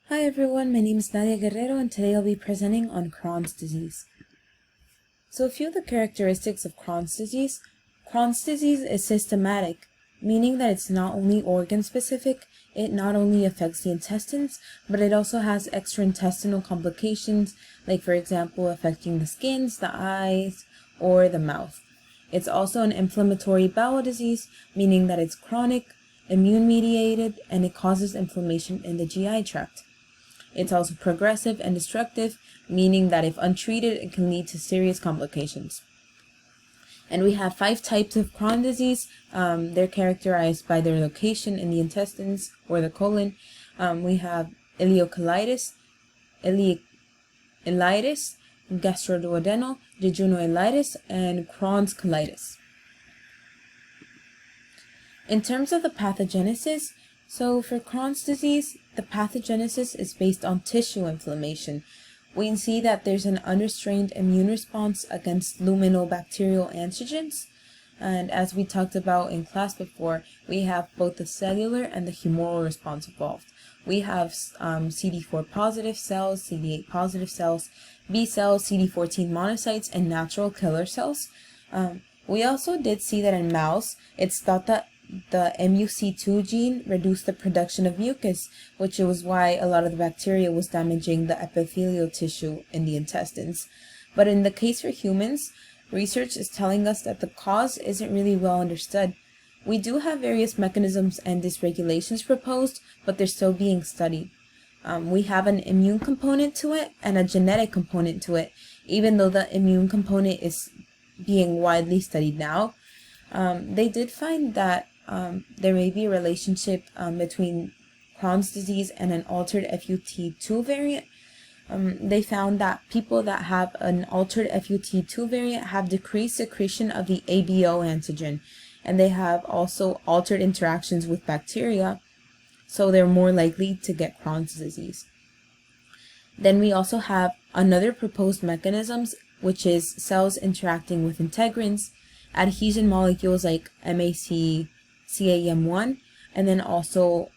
Hi everyone, my name is Nadia Guerrero and today I'll be presenting on Crohn's disease. So a few of the characteristics of Crohn's disease. Crohn's disease is systematic, meaning that it's not only organ specific, it not only affects the intestines, but it also has extraintestinal complications, like for example affecting the skins, the eyes, or the mouth. It's also an inflammatory bowel disease, meaning that it's chronic, immune mediated, and it causes inflammation in the GI tract. It's also progressive and destructive, meaning that if untreated, it can lead to serious complications. And we have 5 types of Crohn disease. They're characterized by their location in the intestines or the colon. We have ileocolitis, ileitis, gastroduodenal, jejunoileitis, and Crohn's colitis. In terms of the pathogenesis, so for Crohn's disease, the pathogenesis is based on tissue inflammation. We can see that there's an unrestrained immune response against luminobacterial antigens. And as we talked about in class before, we have both the cellular and the humoral response involved. We have CD4 positive cells, CD8 positive cells, B cells, CD14 monocytes, and natural killer cells. We also did see that in mouse, it's thought that the MUC2 gene reduced the production of mucus, which was why a lot of the bacteria was damaging the epithelial tissue in the intestines. But in the case for humans, research is telling us that the cause isn't really well understood. We do have various mechanisms and dysregulations proposed, but they're still being studied. We have an immune component to it and a genetic component to it, even though the immune component is being widely studied now. They did find that there may be a relationship between Crohn's disease and an altered FUT2 variant. They found that people that have an altered FUT2 variant have decreased secretion of the ABO antigen, and they have also altered interactions with bacteria, so they're more likely to get Crohn's disease. Then we also have another proposed mechanisms, which is cells interacting with integrins, adhesion molecules like MAC, CAM1, and then also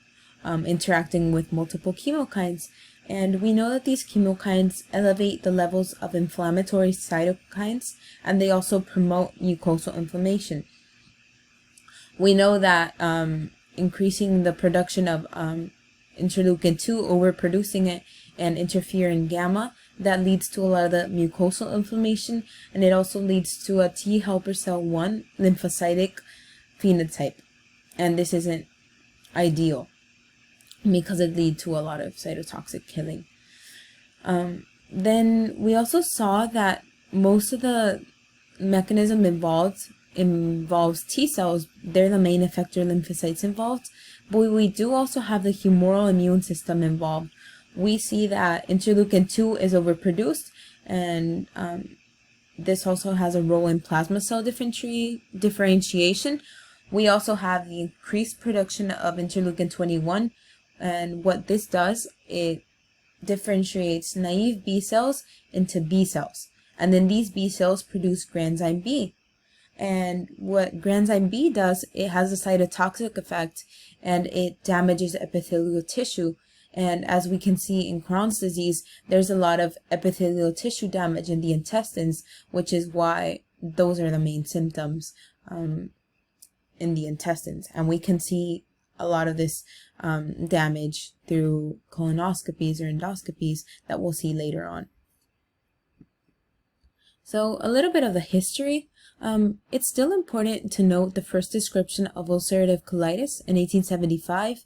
interacting with multiple chemokines. And we know that these chemokines elevate the levels of inflammatory cytokines, and they also promote mucosal inflammation. We know that increasing the production of interleukin-2, overproducing it, and interferon gamma, that leads to a lot of the mucosal inflammation, and it also leads to a T helper cell 1 lymphocytic phenotype. And this isn't ideal because it leads to a lot of cytotoxic killing. Then we also saw that most of the mechanism involves T cells. They're the main effector lymphocytes involved, but we do also have the humoral immune system involved. We see that interleukin-2 is overproduced, and this also has a role in plasma cell differentiation. We also have the increased production of interleukin-21, and what this does, it differentiates naive B cells into B cells, and then these B cells produce granzyme B. And what granzyme B does, it has a cytotoxic effect, and it damages epithelial tissue. And as we can see in Crohn's disease, there's a lot of epithelial tissue damage in the intestines, which is why those are the main symptoms in the intestines. And we can see a lot of this damage through colonoscopies or endoscopies that we'll see later on. So a little bit of the history. It's still important to note the first description of ulcerative colitis in 1875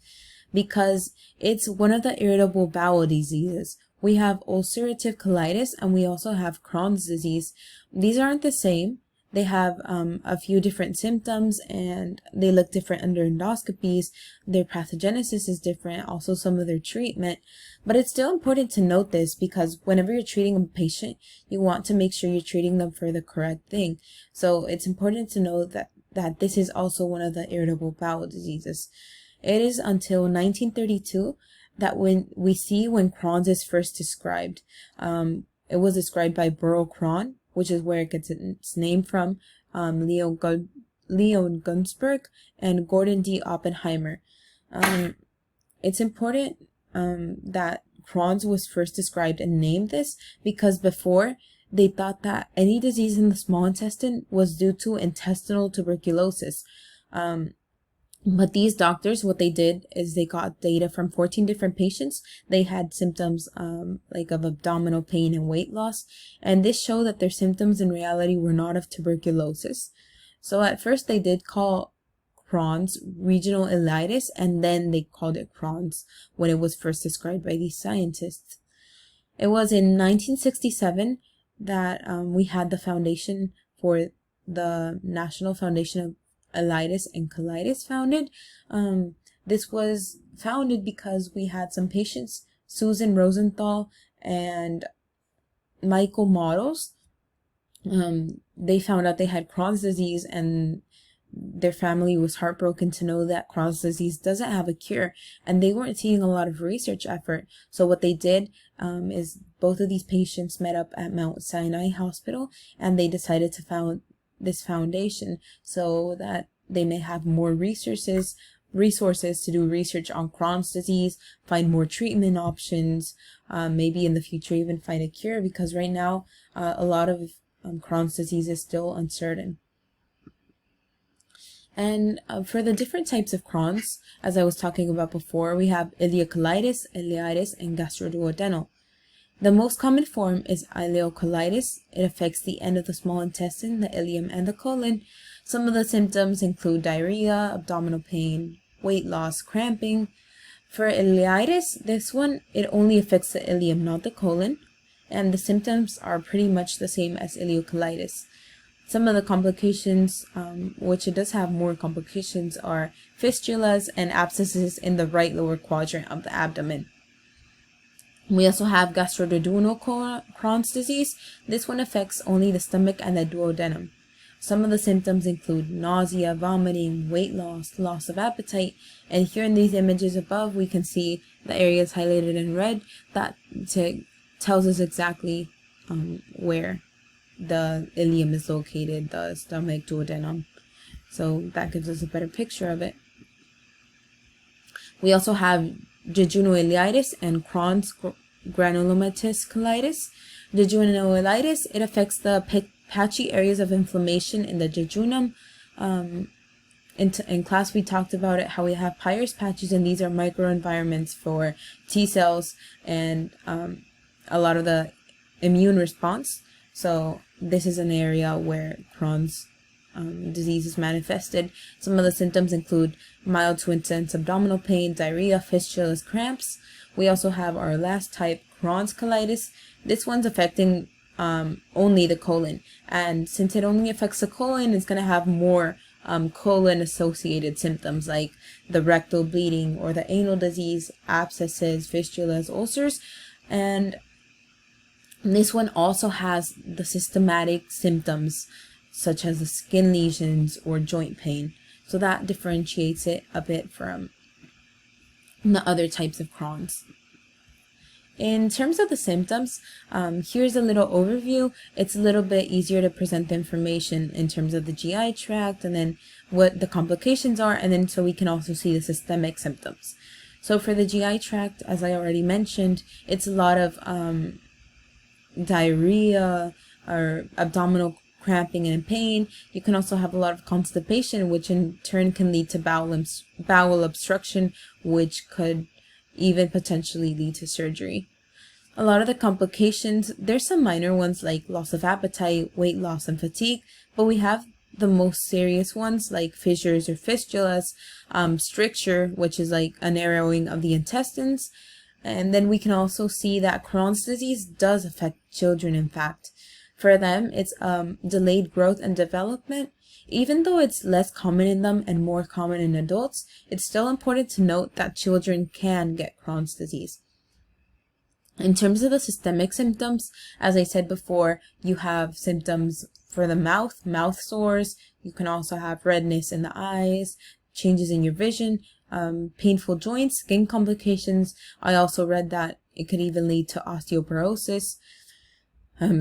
because it's one of the irritable bowel diseases. We have ulcerative colitis and we also have Crohn's disease. These aren't the same. They have a few different symptoms and they look different under endoscopies. Their pathogenesis is different, also some of their treatment. But it's still important to note this because whenever you're treating a patient, you want to make sure you're treating them for the correct thing. So it's important to know that this is also one of the irritable bowel diseases. It is until 1932 that when Crohn's is first described. It was described by Burrow Crohn, which is where it gets its name from, Leon Gunsberg and Gordon D. Oppenheimer. It's important that Crohn's was first described and named this, because before they thought that any disease in the small intestine was due to intestinal tuberculosis. But these doctors, what they did is they got data from 14 different patients. They had symptoms like of abdominal pain and weight loss, and this showed that their symptoms in reality were not of tuberculosis. So at first they did call Crohn's regional ileitis, and then they called it Crohn's when it was first described by these scientists. It was in 1967 that we had the foundation for the National Foundation of Ileitis and Colitis founded. This was founded because we had some patients, Susan Rosenthal and Michael Models. They found out they had Crohn's disease, and their family was heartbroken to know that Crohn's disease doesn't have a cure, and they weren't seeing a lot of research effort. So what they did is both of these patients met up at Mount Sinai Hospital, and they decided to found this foundation so that they may have more resources to do research on Crohn's disease, find more treatment options, maybe in the future even find a cure, because right now a lot of Crohn's disease is still uncertain. And for the different types of Crohn's, as I was talking about before, we have ileocolitis, ileitis, and gastroduodenal. The most common form is ileocolitis. It affects the end of the small intestine, the ileum, and the colon. Some of the symptoms include diarrhea, abdominal pain, weight loss, cramping. For ileitis, this one, it only affects the ileum, not the colon, and the symptoms are pretty much the same as ileocolitis. Some of the complications, which it does have more complications, are fistulas and abscesses in the right lower quadrant of the abdomen. We also have gastroduodenal Crohn's disease. This one affects only the stomach and the duodenum. Some of the symptoms include nausea, vomiting, weight loss, loss of appetite, and here in these images above we can see the areas highlighted in red that tells us exactly where the ileum is located, the stomach, duodenum. So that gives us a better picture of it. We also have jejunoileitis and Crohn's granulomatous colitis. Jejunoileitis, it affects the patchy areas of inflammation in the jejunum. In class we talked about it, how we have Peyer's patches, and these are microenvironments for T cells and a lot of the immune response. So this is an area where Crohn's disease is manifested. Some of the symptoms include mild to intense abdominal pain, diarrhea, fistulas, cramps. We also have our last type, Crohn's colitis. This one's affecting only the colon, and since it only affects the colon, it's going to have more colon associated symptoms like the rectal bleeding or the anal disease, abscesses, fistulas, ulcers, and this one also has the systematic symptoms such as the skin lesions or joint pain. So that differentiates it a bit from the other types of Crohn's. In terms of the symptoms, here's a little overview. It's a little bit easier to present the information in terms of the GI tract and then what the complications are, and then so we can also see the systemic symptoms. So for the GI tract, as I already mentioned, it's a lot of diarrhea or abdominal cramping and pain. You can also have a lot of constipation, which in turn can lead to bowel obstruction, which could even potentially lead to surgery. A lot of the complications, there's some minor ones like loss of appetite, weight loss, and fatigue, but we have the most serious ones like fissures or fistulas, stricture, which is like a narrowing of the intestines. And then we can also see that Crohn's disease does affect children, in fact. For them, it's delayed growth and development. Even though it's less common in them and more common in adults, it's still important to note that children can get Crohn's disease. In terms of the systemic symptoms, as I said before, you have symptoms for the mouth sores. You can also have redness in the eyes, changes in your vision, painful joints, skin complications. I also read that it could even lead to osteoporosis.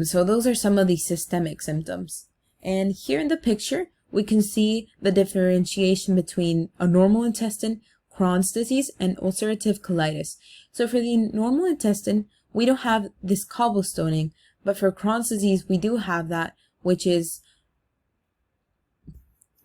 So those are some of the systemic symptoms. And here in the picture, we can see the differentiation between a normal intestine, Crohn's disease and ulcerative colitis. So for the normal intestine, we don't have this cobblestoning, but for Crohn's disease, we do have that, which is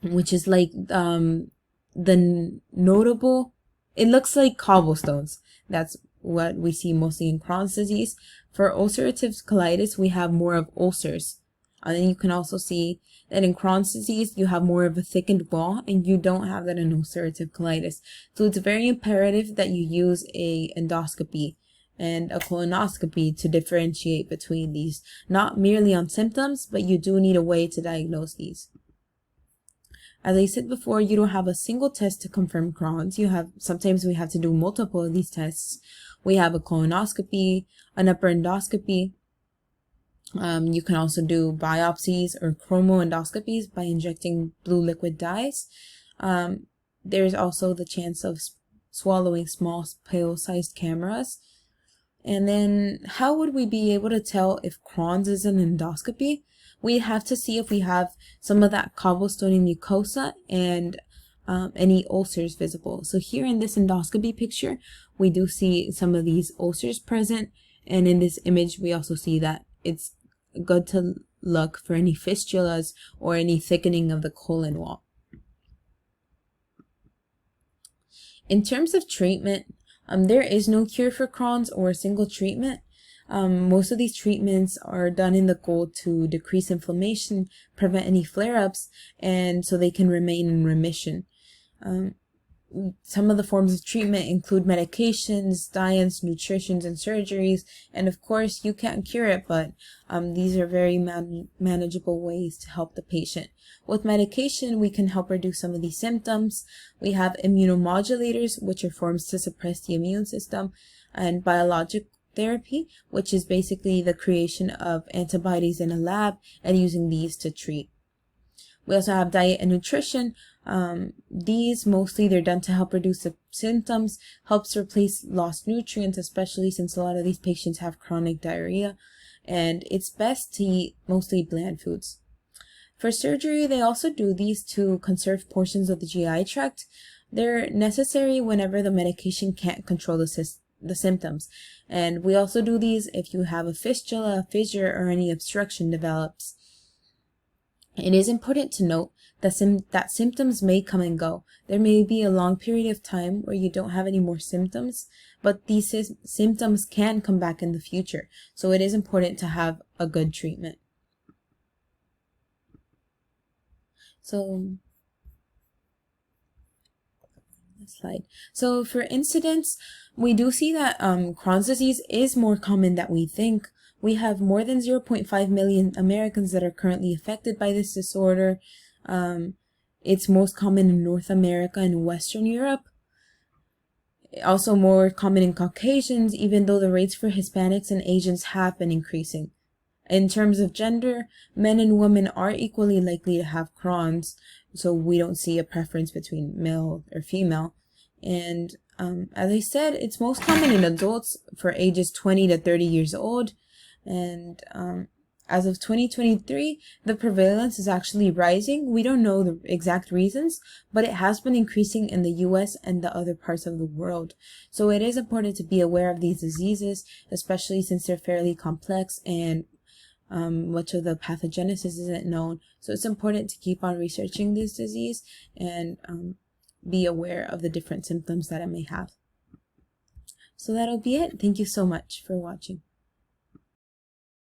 like the notable, it looks like cobblestones. That's what we see mostly in Crohn's disease. For ulcerative colitis, we have more of ulcers. And then you can also see that in Crohn's disease, you have more of a thickened wall, and you don't have that in ulcerative colitis. So it's very imperative that you use a endoscopy and a colonoscopy to differentiate between these, not merely on symptoms, but you do need a way to diagnose these. As I said before, you don't have a single test to confirm Crohn's. Sometimes we have to do multiple of these tests. We have a colonoscopy, an upper endoscopy. You can also do biopsies or chromoendoscopies by injecting blue liquid dyes. There's also the chance of swallowing small pill-sized cameras. And then how would we be able to tell if Crohn's is an endoscopy? We have to see if we have some of that cobblestone mucosa and any ulcers visible. So here in this endoscopy picture, we do see some of these ulcers present. And in this image, we also see that it's good to look for any fistulas or any thickening of the colon wall. In terms of treatment, there is no cure for Crohn's or a single treatment. Most of these treatments are done in the goal to decrease inflammation, prevent any flare-ups, and so they can remain in remission. Some of the forms of treatment include medications, diets, nutritions, and surgeries. And of course, you can't cure it, but these are very manageable ways to help the patient. With medication, we can help reduce some of these symptoms. We have immunomodulators, which are forms to suppress the immune system, and biologic therapy, which is basically the creation of antibodies in a lab and using these to treat. We also have diet and nutrition. These mostly they're done to help reduce the symptoms, helps replace lost nutrients, especially since a lot of these patients have chronic diarrhea, and it's best to eat mostly bland foods. For surgery, they also do these to conserve portions of the GI tract. They're necessary whenever the medication can't control the symptoms. And we also do these if you have a fistula, a fissure, or any obstruction develops. It is important to note that symptoms may come and go. There may be a long period of time where you don't have any more symptoms, but these symptoms can come back in the future. So it is important to have a good treatment. So, slide. So for incidence, we do see that Crohn's disease is more common than we think. We have more than 0.5 million Americans that are currently affected by this disorder. It's most common in North America and Western Europe. Also more common in Caucasians, even though the rates for Hispanics and Asians have been increasing. In terms of gender, men and women are equally likely to have Crohn's, so we don't see a preference between male or female. And as I said, it's most common in adults for ages 20 to 30 years old. And as of 2023, the prevalence is actually rising. We don't know the exact reasons, but it has been increasing in the US and the other parts of the world. So it is important to be aware of these diseases, especially since they're fairly complex and much of the pathogenesis isn't known. So it's important to keep on researching this disease and be aware of the different symptoms that it may have. So that'll be it. Thank you so much for watching.